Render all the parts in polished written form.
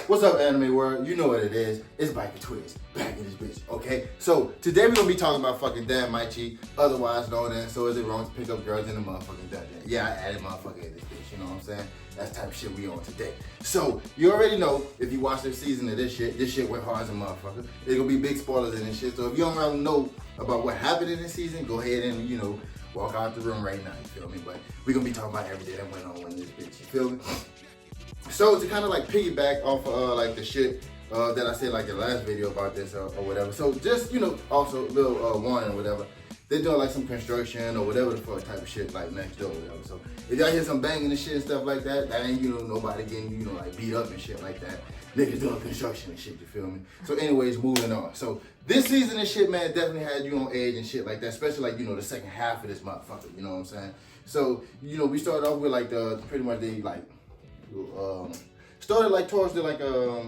What's up, anime world? You know what it is. It's Biker Twist, back in this bitch, okay? So, today we're gonna be talking about fucking Danmachi, otherwise known as So Is It Wrong to Pick Up Girls in the Motherfucking Dungeon. Yeah, I added motherfucker in this bitch, you know what I'm saying? That's the type of shit we on today. So, you already know, if you watch this season of this shit went hard as a motherfucker. There's gonna be big spoilers in this shit, so if you don't really know about what happened in this season, go ahead and, you know, walk out the room right now, you feel me? But we're gonna be talking about everything that went on in this bitch, you feel me? So to kind of like piggyback off of like the shit that I said like the last video about this or whatever. So just, you know, also a little warning or whatever. They're doing like some construction or whatever the fuck type of shit like next door or whatever. So if y'all hear some banging and shit and stuff like that, that ain't, you know, nobody getting, you know, like beat up and shit like that. Niggas doing construction and shit, you feel me? So anyways, moving on. So this season and shit, man, definitely had you on edge and shit like that, especially like, you know, the second half of this motherfucker, you know what I'm saying? So, you know, we started off with like the, pretty much they like, started like towards the like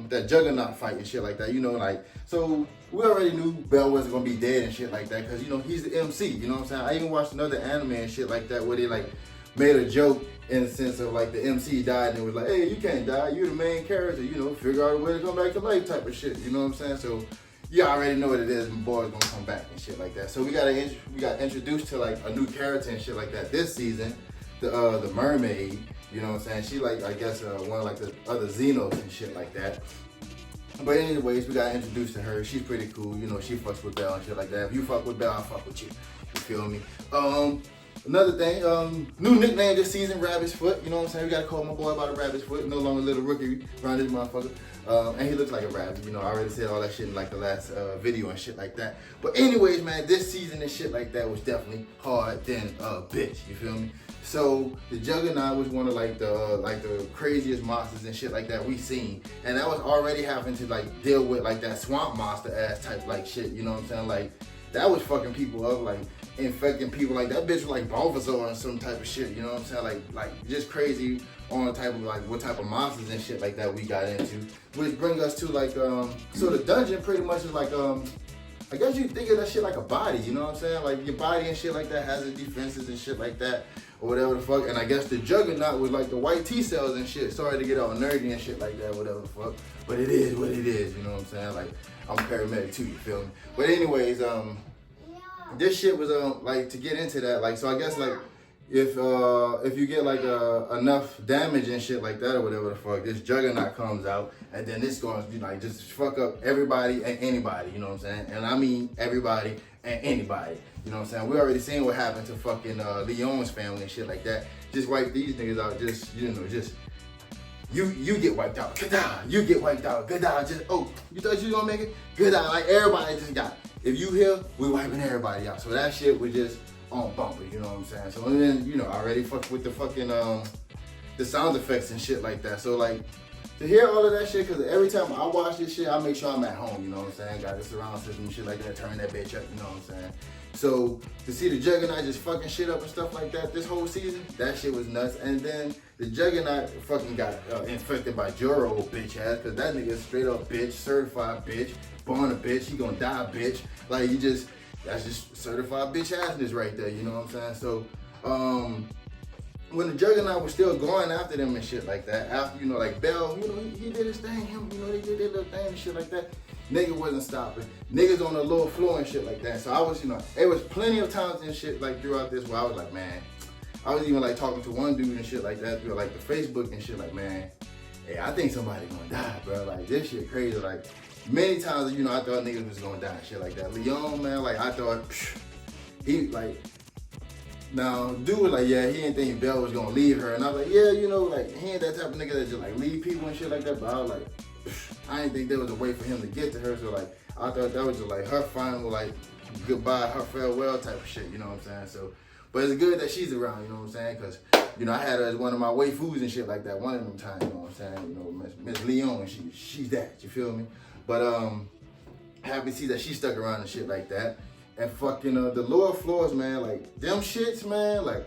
that juggernaut fight and shit like that, you know, like, so we already knew Bell wasn't gonna be dead and shit like that, because, you know, he's the MC, you know what I'm saying? I even watched another anime and shit like that where they like made a joke in the sense of like the MC died and it was like, hey, you can't die, you're the main character, you know, figure out a way to come back to life type of shit, you know what I'm saying? So you already know what it is, and boys gonna come back and shit like that. So we got introduced to like a new character and shit like that this season, the mermaid. You know what I'm saying? She like, I guess, one of like the other Xenos and shit like that. But anyways, we got introduced to her. She's pretty cool. You know, she fucks with Belle and shit like that. If you fuck with Belle, I'll fuck with you. You feel me? Another thing, new nickname this season, Rabbit's Foot. You know what I'm saying? We gotta call my boy about a Rabbit's Foot. No longer little rookie around this motherfucker. And he looks like a rabbit. You know, I already said all that shit in like the last video and shit like that. But anyways, man, this season and shit like that was definitely hard than bitch. You feel me? So the Juggernaut was one of like the craziest monsters and shit like that we seen, and that was already having to like deal with like that swamp monster ass type like shit. You know what I'm saying? Like that was fucking people up, like infecting people. Like that bitch was like Bulbasaur or some type of shit. You know what I'm saying? Like just crazy on the type of like what type of monsters and shit like that we got into, which bring us to like so the dungeon pretty much is like I guess you think of that shit like a body. You know what I'm saying? Like your body and shit like that has its defenses and shit like that. Or whatever the fuck, and I guess the Juggernaut was like the white T cells and shit. Sorry to get all nerdy and shit like that, whatever the fuck. But it is what it is, you know what I'm saying? Like, I'm paramedic too, you feel me? But anyways, this shit was like to get into that, like, so I guess like if you get like enough damage and shit like that or whatever the fuck, this Juggernaut comes out, and then this going to be like just fuck up everybody and anybody, you know what I'm saying? And I mean everybody and anybody. You know what I'm saying? We already seen what happened to fucking Leon's family and shit like that. Just wipe these niggas out. Just, you know, just you get wiped out. Good-eye. You get wiped out. Good-eye. Just, oh, you thought you was gonna make it? Good-eye. Like everybody just got. If you here, we wiping everybody out. So that shit was just on bumper. You know what I'm saying? So and then, you know, I already fucked with the fucking the sound effects and shit like that. So like to hear all of that shit, because every time I watch this shit, I make sure I'm at home. You know what I'm saying? Got the surround system and shit like that. Turn that bitch up. You know what I'm saying? So to see the Juggernaut just fucking shit up and stuff like that this whole season, that shit was nuts. And then the Juggernaut fucking got infected by Joro, bitch ass, because that nigga is straight up bitch, certified bitch, born a bitch, he gonna die bitch. Like you just, that's just certified bitch assness right there, you know what I'm saying? So when the Juggernaut was still going after them and shit like that, after, you know, like Bell, you know, he did his thing, him, you know, they did their little thing and shit like that. Nigga wasn't stopping. Niggas on the lower floor and shit like that. So I was, you know, there was plenty of times and shit like throughout this where I was like, man, I was even like talking to one dude and shit like that through like the Facebook and shit like, man, hey, I think somebody gonna die, bro. Like this shit crazy. Like many times, you know, I thought niggas was gonna die and shit like that. Leon, man, like I thought, he like, now, dude was like, yeah, he didn't think Belle was gonna leave her. And I was like, yeah, you know, like, he ain't that type of nigga that just like leave people and shit like that. But I was like, I didn't think there was a way for him to get to her. So like, I thought that was just like her final, like, goodbye, her farewell type of shit, you know what I'm saying? So, but it's good that she's around, you know what I'm saying? Because, you know, I had her as one of my waifus and shit like that one of them times, you know what I'm saying? You know, Miss Leon, she's that, you feel me? But, happy to see that she stuck around and shit like that. And fucking the lower floors, man, like them shits, man, like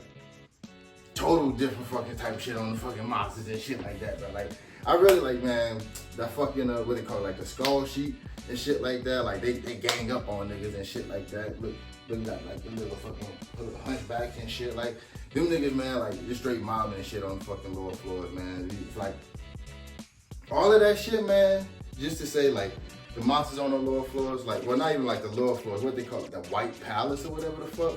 total different fucking type of shit on the fucking monsters and shit like that, but like I really like, man, that fucking what they call it, like the skull sheet and shit like that. Like they gang up on niggas and shit like that. Look like the little fucking hunchbacks and shit. Like them niggas, man, like just straight mobbing and shit on the fucking lower floors, man. It's like all of that shit, man, just to say, like, the monsters on the lower floors, like, well, not even like the lower floors, what they call it, the White Palace or whatever the fuck.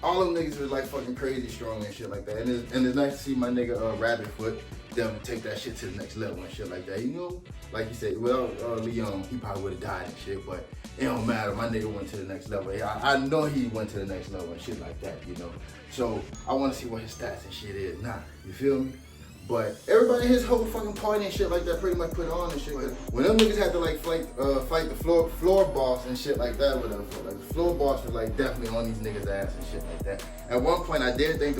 All them niggas was like fucking crazy strong and shit like that. And it's nice to see my nigga Rabbit Foot definitely take that shit to the next level and shit like that. You know, like you said, well, Leon, he probably would have died and shit, but it don't matter. My nigga went to the next level. I know he went to the next level and shit like that, you know. So I want to see what his stats and shit is now. You feel me? But everybody in his whole fucking party and shit like that pretty much put on and shit. When them niggas had to like fight the floor boss and shit like that, whatever. Like the floor boss was like definitely on these niggas' ass and shit like that. At one point I did think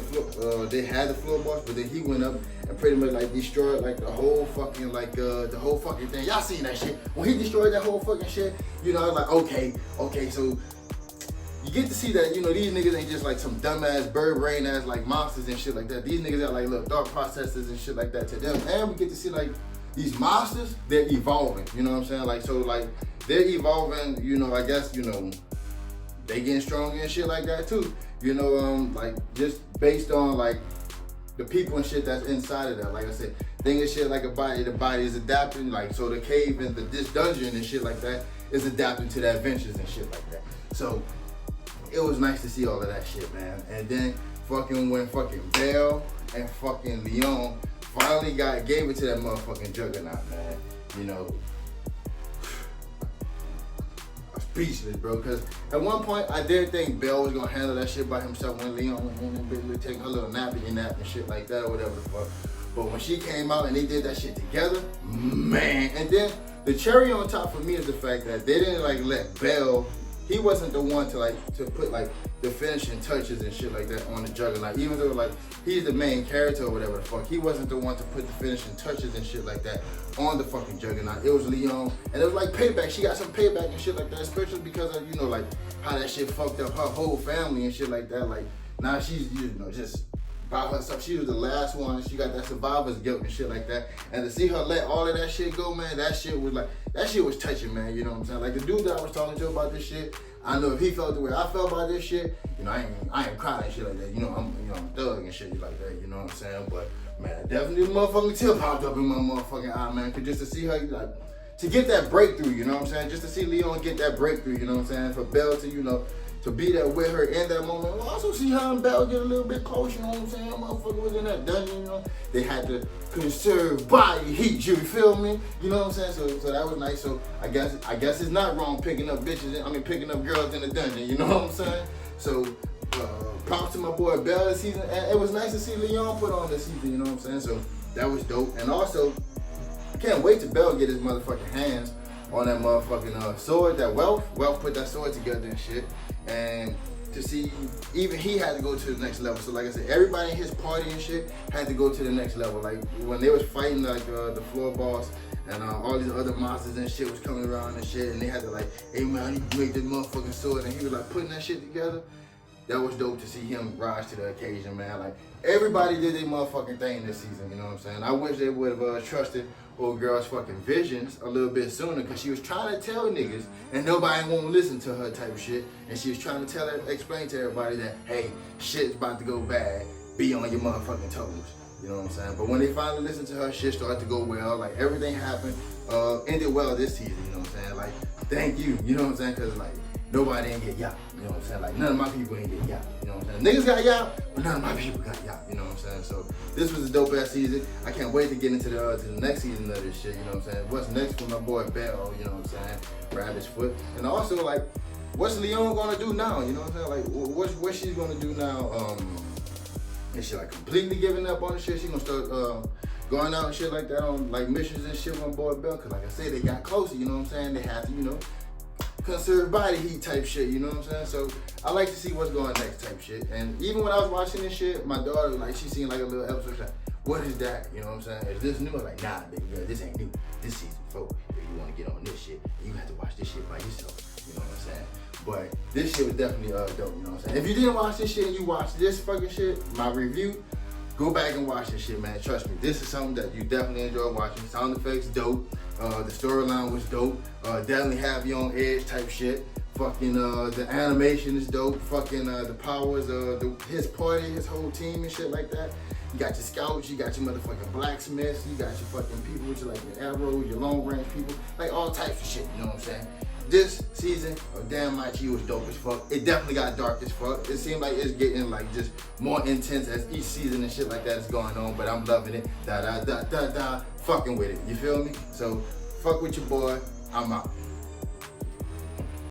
they had the floor boss, but then he went up and pretty much like destroyed like the whole fucking the whole fucking thing. Y'all seen that shit? When he destroyed that whole fucking shit, you know, I was like, okay, so you get to see that, you know, these niggas ain't just like some dumbass bird brain ass like monsters and shit like that. These niggas got like little thought processes and shit like that to them. And we get to see like these monsters, they're evolving, you know what I'm saying? Like, so like they're evolving, you know, I guess, you know, they getting stronger and shit like that too. You know, like just based on like the people and shit that's inside of that. Like I said, thing is shit like the body is adapting, like so the cave and this dungeon and shit like that is adapting to the adventures and shit like that. So it was nice to see all of that shit, man. And then when fucking Belle and fucking Leon finally gave it to that motherfucking juggernaut, man. You know, I'm speechless, bro. Because at one point I did think Belle was gonna handle that shit by himself when Leon went in and basically taking her little nappy nap and shit like that or whatever the fuck. But when she came out and they did that shit together, man. And then the cherry on top for me is the fact that they didn't like let Belle. He wasn't the one to put like the finishing touches and shit like that on the juggernaut. Even though like he's the main character or whatever the fuck, he wasn't the one to put the finishing touches and shit like that on the fucking juggernaut. It was Leon, and it was like payback. She got some payback and shit like that, especially because of, you know, like how that shit fucked up her whole family and shit like that. Like now she's, you know, just by herself. She was the last one. She got that survivor's guilt and shit like that. And to see her let all of that shit go, man, that shit was touching, man. You know what I'm saying? Like the dude that I was talking to about this shit, I know if he felt the way I felt about this shit, you know, I ain't crying and shit like that. You know, I'm a thug and shit like that. You know what I'm saying? But man, definitely the motherfucking tear popped up in my motherfucking eye, man. Cause just to see her, like, to get that breakthrough, you know what I'm saying? Just to see Leon get that breakthrough, you know what I'm saying? For Belle to, you know, to be there with her in that moment. We'll also see her and Belle get a little bit close, you know what I'm saying? Motherfucker was in that dungeon, you know? They had to conserve body heat, you feel me? You know what I'm saying? So that was nice. So I guess it's not wrong picking up picking up girls in the dungeon, you know what I'm saying? So props to my boy Belle this season. And it was nice to see Leon put on this season, you know what I'm saying? So that was dope. And also, I can't wait till Belle get his motherfucking hands on that motherfucking sword that Welf put that sword together and shit. And to see, even he had to go to the next level. So like I said, everybody in his party and shit had to go to the next level. Like when they was fighting like the floor boss and all these other monsters and shit was coming around and shit, and they had to like, hey man, I need to make this motherfucking sword, and he was like putting that shit together. That was dope to see him rise to the occasion, man. Like everybody did their motherfucking thing this season, you know what I'm saying? I wish they would have trusted old girl's fucking visions a little bit sooner, because she was trying to tell niggas and nobody won't listen to her type of shit. And she was trying to explain to everybody that, hey, shit's about to go bad. Be on your motherfucking toes. You know what I'm saying? But when they finally listened to her, shit started to go well. Like everything happened, ended well this season, you know what I'm saying? Like, thank you, you know what I'm saying? Cause like, nobody ain't get yapped, you know what I'm saying? Like, none of my people ain't get yapped, you know what I'm saying? Niggas got yapped, but none of my people got yapped, you know what I'm saying? So, this was a dope ass season. I can't wait to get into the next season of this shit, you know what I'm saying? What's next for my boy Belle, you know what I'm saying? Rabbit's Foot. And also, like, what's Leon gonna do now, you know what I'm saying? Like, what she's gonna do now, is she like completely giving up on the shit? She gonna start going out and shit like that on like missions and shit with my boy Belle? Cause like I said, they got closer, you know what I'm saying? They had to, you know, conserve body heat type shit, you know what I'm saying? So I like to see what's going next type shit. And even when I was watching this shit, my daughter, like, she seen like a little episode, she's like, what is that? You know what I'm saying? Is this new? I'm like, nah, baby girl, this ain't new. This season 4. If you want to get on this shit, you have to watch this shit by yourself. You know what I'm saying? But this shit was definitely dope, you know what I'm saying? If you didn't watch this shit and you watched this fucking shit, my review, go back and watch this shit, man. Trust me, this is something that you definitely enjoy watching. Sound effects, dope. The storyline was dope. Definitely have you on edge type shit. Fucking the animation is dope. Fucking the powers, his party, his whole team and shit like that. You got your scouts, you got your motherfucking blacksmiths, you got your fucking people with your, like, your arrows, your long range people, like all types of shit, you know what I'm saying? This season of Danmachi was dope as fuck. It definitely got dark as fuck. It seemed like it's getting like just more intense as each season and shit like that is going on, but I'm loving it. Fucking with it, you feel me? So fuck with your boy, I'm out.